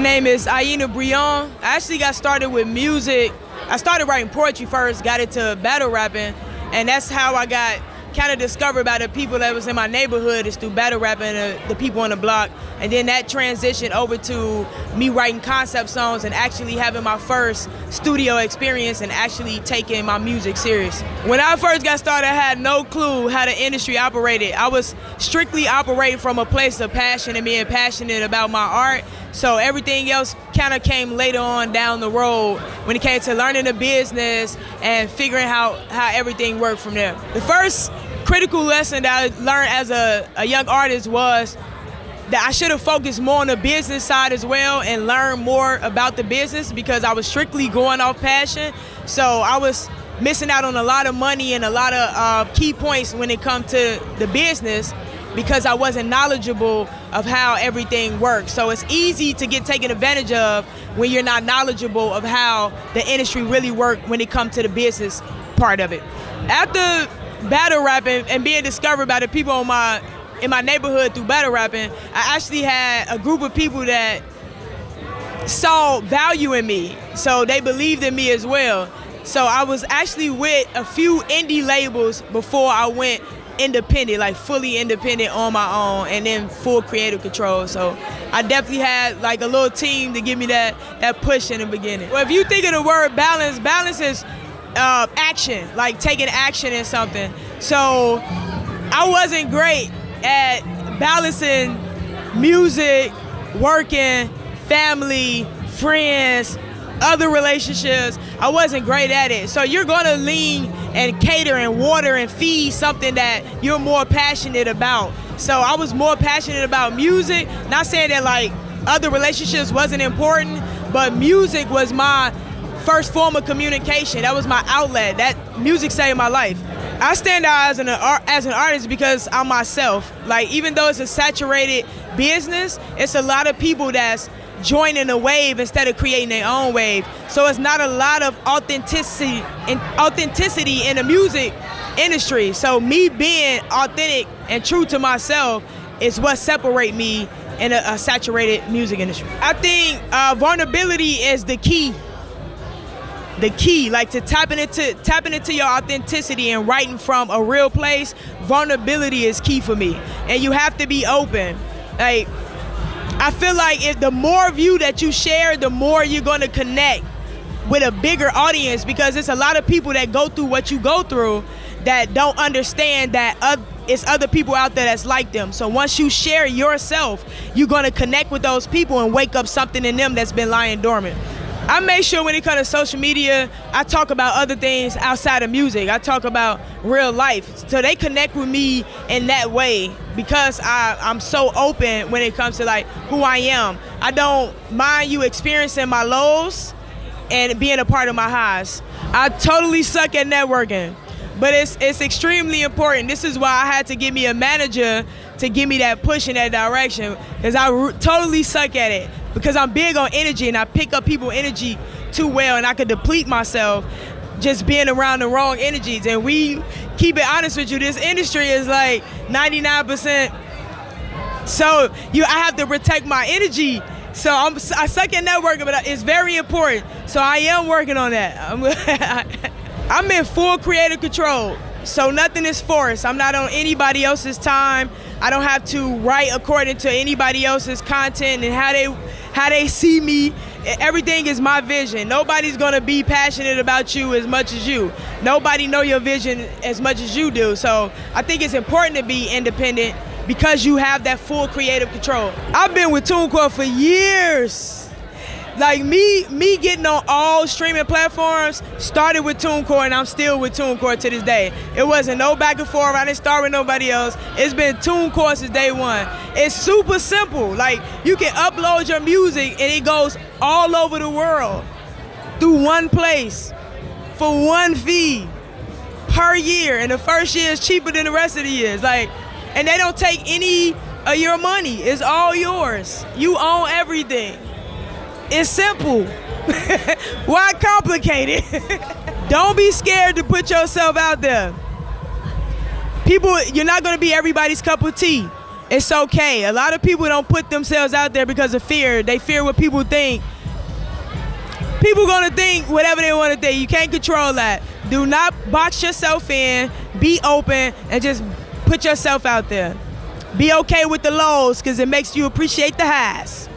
name is Aina Brei'Yon. I actually got started with music. I started writing poetry first, got into battle rapping, and that's how I got kind of discovered by the people that was in my neighborhood is through battle rapping, the people on the block. And then that transitioned over to me writing concept songs and actually having my first studio experience and actually taking my music serious. When I first got started, I had no clue how the industry operated. I was strictly operating from a place of passion and being passionate about my art. So everything else kind of came later on down the road when it came to learning the business and figuring out how everything worked from there. The first critical lesson that I learned as a young artist was that I should have focused more on the business side as well and learned more about the business because I was strictly going off passion. So I was missing out on a lot of money and a lot of key points when it comes to the business because I wasn't knowledgeable of how everything works. So it's easy to get taken advantage of when you're not knowledgeable of how the industry really works when it comes to the business part of it. After battle rapping and being discovered by the people in my neighborhood through battle rapping, I actually had a group of people that saw value in me, so they believed in me as well. So I was actually with a few indie labels before I went independent, like fully independent on my own, and then full creative control. So I definitely had like a little team to give me that push in the beginning. Well, if you think of the word balance, balance is action, like taking action in something. So I wasn't great at balancing music, working, family, friends, other relationships. I wasn't great at it. So you're gonna lean and cater and water and feed something that you're more passionate about. So I was more passionate about music, not saying that like other relationships wasn't important, but music was my first form of communication. That was my outlet. That music saved my life. I stand out as an artist because I'm myself. Like, even though it's a saturated business, it's a lot of people that's joining the wave instead of creating their own wave. So it's not a lot of authenticity in the music industry. So me being authentic and true to myself is what separates me in a saturated music industry. I think vulnerability is the key. The key, like to tapping into your authenticity and writing from a real place. Vulnerability is key for me, and you have to be open. Like, I feel like if the more of you that you share, the more you're going to connect with a bigger audience, because it's a lot of people that go through what you go through that don't understand that it's other people out there that's like them. So once you share yourself, you're going to connect with those people and wake up something in them that's been lying dormant. I make sure when it comes to social media, I talk about other things outside of music. I talk about real life. So they connect with me in that way because I'm so open when it comes to like who I am. I don't mind you experiencing my lows and being a part of my highs. I totally suck at networking, but it's extremely important. This is why I had to give me a manager to give me that push in that direction, because I totally suck at it. Because I'm big on energy and I pick up people's energy too well, and I could deplete myself just being around the wrong energies. And we keep it honest with you, this industry is like 99%. So I have to protect my energy. So I suck at networking, but it's very important. So I am working on that. I'm in full creative control. So nothing is forced. I'm not on anybody else's time. I don't have to write according to anybody else's content and how they see me. Everything is my vision. Nobody's gonna be passionate about you as much as you. Nobody know your vision as much as you do. So I think it's important to be independent because you have that full creative control. I've been with TuneCore for years. Like me getting on all streaming platforms started with TuneCore, and I'm still with TuneCore to this day. It wasn't no back and forth. I didn't start with nobody else. It's been TuneCore since day one. It's super simple. Like, you can upload your music and it goes all over the world through one place for one fee per year. And the first year is cheaper than the rest of the years. Like, and they don't take any of your money. It's all yours. You own everything. It's simple. Why complicate it? Don't be scared to put yourself out there. You're not gonna be everybody's cup of tea. It's okay. A lot of people don't put themselves out there because of fear. They fear what people think. People gonna think whatever they want to think. You can't control that. Do not box yourself in. Be open and just put yourself out there. Be okay with the lows because it makes you appreciate the highs.